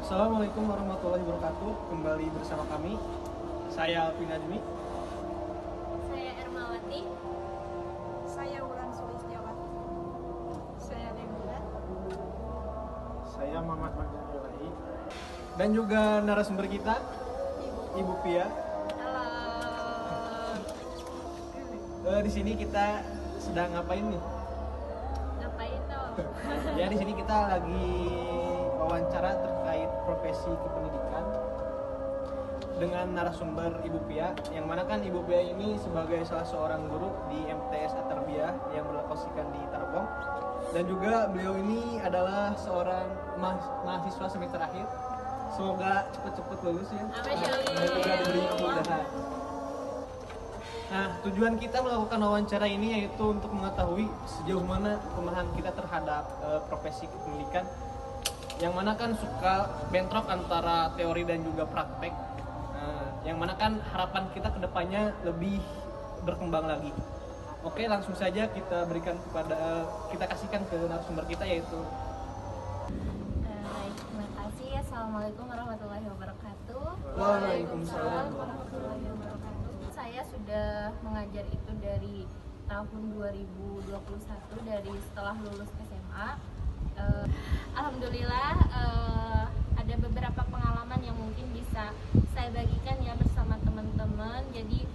Assalamualaikum warahmatullahi wabarakatuh. Kembali bersama kami. Saya Alvin Najmi. Saya Ermawati. Saya Wulan Sulistiawati. Saya Lembulan. Saya Muhammad Magdalena. Dan juga narasumber kita, Ibu Pia. Halo. Di sini kita sedang ngapain nih? Ngapain dong? Ya, di sini kita lagi wawancara terkait profesi kependidikan dengan narasumber Ibu Pia, yang mana kan Ibu Pia ini sebagai salah seorang guru di MTS Atarbiyah yang berlokasikan di Tarogong, dan juga beliau ini adalah seorang mahasiswa semester akhir. Semoga cepet-cepet lulus ya. Amin. Dan juga diberi kemudahan. Nah, tujuan kita melakukan wawancara ini yaitu untuk mengetahui sejauh mana pemahaman kita terhadap profesi kependidikan, yang mana kan suka bentrok antara teori dan juga praktek. Yang mana kan harapan kita ke depannya lebih berkembang lagi. Oke, langsung saja kita berikan kita kasihkan ke narasumber kita, yaitu Baik, terima kasih. Assalamualaikum warahmatullahi wabarakatuh. Waalaikumsalam. warahmatullahi wabarakatuh. Saya sudah mengajar itu dari tahun 2021, dari setelah lulus SMA. Alhamdulillah ada beberapa pengalaman yang mungkin bisa saya bagikan ya bersama teman-teman. Jadi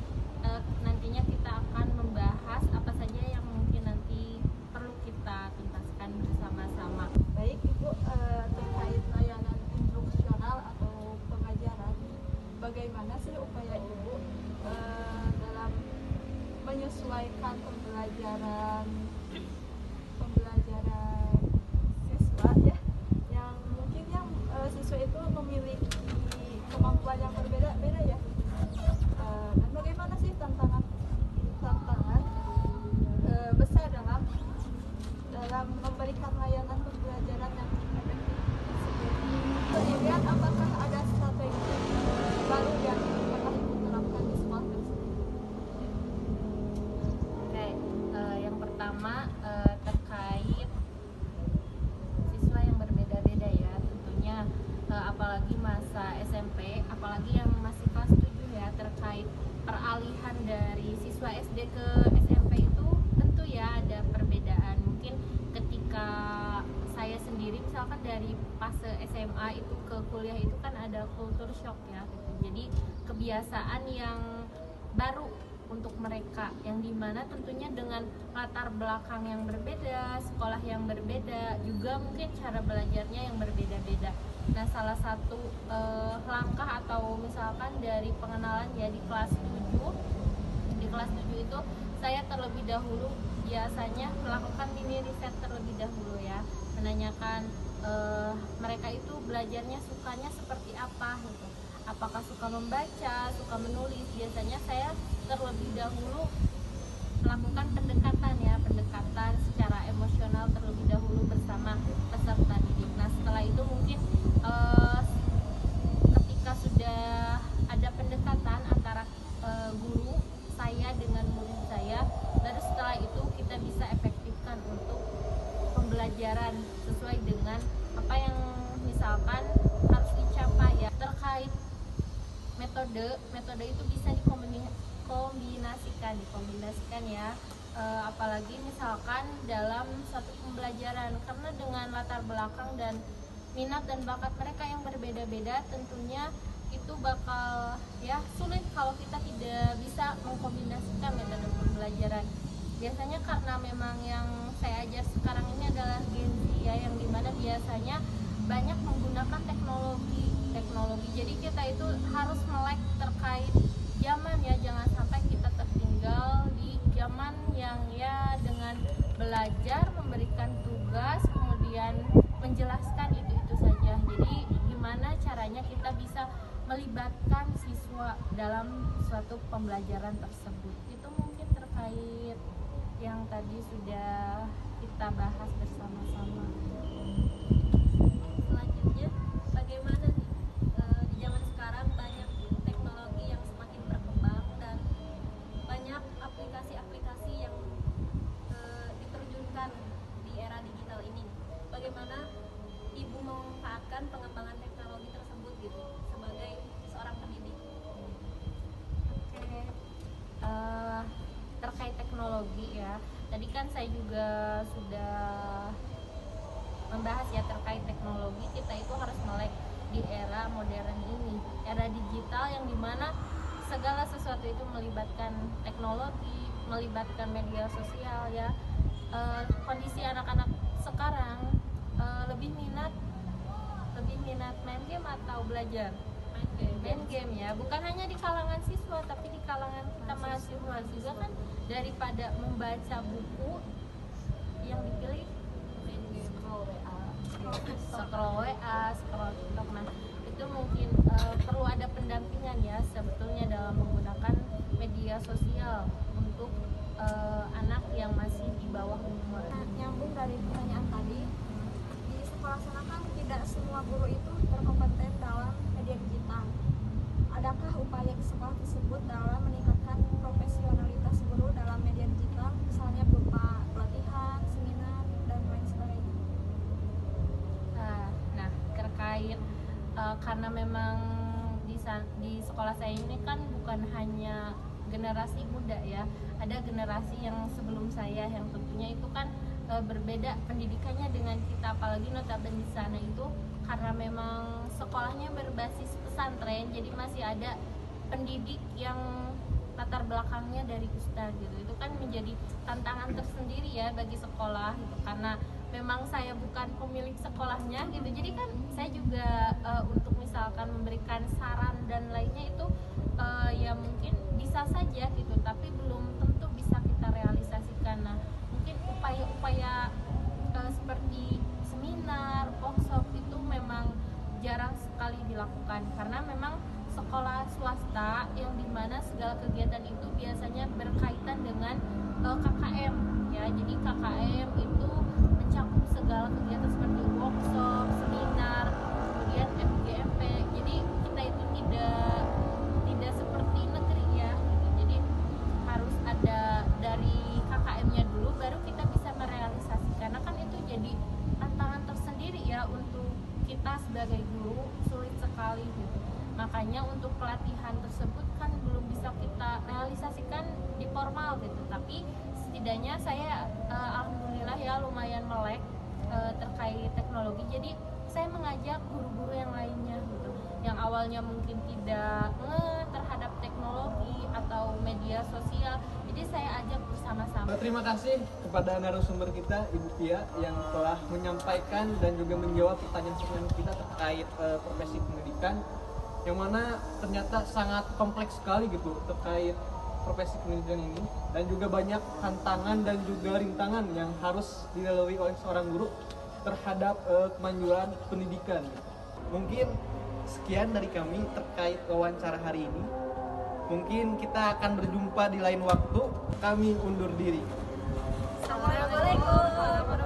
nantinya kita akan membahas apa saja yang mungkin nanti perlu kita tuntaskan bersama-sama. Baik Ibu, terkait layanan instruksional atau pengajaran, bagaimana sih upaya Ibu dalam menyesuaikan pembelajaran siswa ya, yang mungkin siswa itu memiliki kemampuan yang berbeda-beda ya, dan bagaimana sih tantangan besar dalam memberikan layanan pembelajaran yang efektif tersebut. Kemudian apakah ada strategi baru yang pernah Ibu terapkan di sekolah tersebut? Oke, yang pertama terkait siswa yang berbeda-beda ya, tentunya apalagi masa SMP, apalagi yang masih kelas 7 ya, terkait peralihan dari siswa SD ke SMP itu tentu ya ada perbedaan. Mungkin ketika saya sendiri misalkan dari fase SMA itu ke kuliah itu kan ada culture shock ya gitu. Jadi kebiasaan yang baru untuk mereka, yang dimana tentunya dengan latar belakang yang berbeda, sekolah yang berbeda, juga mungkin cara belajarnya yang berbeda-beda. Nah, salah satu langkah atau misalkan dari pengenalan ya di kelas 7 itu saya terlebih dahulu biasanya melakukan mini riset terlebih dahulu ya, menanyakan mereka itu belajarnya sukanya seperti apa gitu. Apakah suka membaca, suka menulis. Biasanya saya terlebih dahulu melakukan pendekatan secara emosional terlebih dahulu bersama peserta didik. Nah, setelah itu mungkin ketika sudah ada pendekatan antara guru saya dengan murid saya, lalu setelah itu kita bisa efektifkan untuk pembelajaran sesuai dengan apa yang misalkan harus dicapai ya. Terkait metode itu bisa dikombinasikan ya, apalagi misalkan dalam satu pembelajaran, karena dengan latar belakang dan minat dan bakat mereka yang berbeda-beda, tentunya itu bakal ya sulit kalau kita tidak bisa mengkombinasikan metode pembelajaran. Biasanya karena memang yang saya ajar sekarang ini adalah Gen Z ya, yang dimana biasanya banyak menggunakan teknologi. Jadi kita itu harus melek terkait zaman ya, jangan sampai kita tertinggal di zaman yang ya dengan belajar, memberikan tugas, kemudian menjelaskan itu saja. Jadi gimana caranya kita bisa melibatkan siswa dalam suatu pembelajaran tersebut. Itu mungkin terkait yang tadi sudah kita bahas bersama-sama. Selanjutnya, bagaimana nih di zaman sekarang banyak teknologi yang semakin berkembang dan banyak aplikasi-aplikasi yang diterjunkan di era digital ini. Bagaimana Ibu memanfaatkan pengembangan teknologi sudah membahas ya terkait teknologi, kita itu harus melek di era modern ini, era digital yang dimana segala sesuatu itu melibatkan teknologi, melibatkan media sosial ya. Kondisi anak-anak sekarang lebih minat main game atau belajar? Main game ya, bukan hanya di kalangan siswa tapi di kalangan kita mahasiswa juga kan, daripada membaca buku yang dipilih scroll WA, scroll TikTok. Nah, itu mungkin perlu ada pendampingan ya sebetulnya dalam menggunakan media sosial untuk anak yang masih di bawah umur. Nah, nyambung dari pertanyaan tadi, di sekolah sana kan tidak semua guru itu berkompeten dalam media digital. Adakah upaya sekolah tersebut dalam meningkatkan profesionalitas guru dalam media digital, misalnya berupa pelatihan, seminar, dan lain sebagainya? Nah, terkait karena memang di sekolah saya ini kan bukan hanya generasi muda ya, ada generasi yang sebelum saya yang tentunya itu kan berbeda pendidikannya dengan kita, apalagi notabene di sana itu karena memang sekolahnya berbasis pesantren, jadi masih ada pendidik yang latar belakangnya dari ustadz gitu. Itu kan menjadi tantangan tersendiri ya bagi sekolah gitu, karena memang saya bukan pemilik sekolahnya gitu, jadi kan saya juga untuk misalkan memberikan saran dan lainnya itu ya mungkin bisa saja gitu, tapi belum tentu bisa kita realisasikan. Nah, mungkin upaya-upaya seperti seminar, workshop itu memang jarang sekali dilakukan karena memang sekolah swasta yang dimana segala kegiatan itu biasanya berkaitan dengan KKM ya. Jadi KKM itu mencakup segala kegiatan seperti workshop, seminar, kemudian FGMP. Jadi kita itu tidak seperti negeri ya gitu. Jadi harus ada dari KKM-nya dulu baru kita bisa merealisasikan, karena kan itu jadi tantangan tersendiri ya untuk kita sebagai guru, sulit sekali gitu. Makanya untuk pelatihan tersebut kan belum bisa kita realisasikan di formal gitu, tapi setidaknya saya alhamdulillah ya lumayan melek terkait teknologi. Jadi saya mengajak guru-guru yang lainnya gitu, yang awalnya mungkin tidak terhadap teknologi atau media sosial, jadi saya ajak bersama-sama. Terima kasih kepada narasumber kita Ibu Pia yang telah menyampaikan dan juga menjawab pertanyaan kita terkait profesi pendidikan, yang mana ternyata sangat kompleks sekali gitu terkait profesi pendidikan ini, dan juga banyak tantangan dan juga rintangan yang harus dilalui oleh seorang guru terhadap kemajuan pendidikan. Mungkin sekian dari kami terkait wawancara hari ini. Mungkin kita akan berjumpa di lain waktu. Kami undur diri. Assalamualaikum.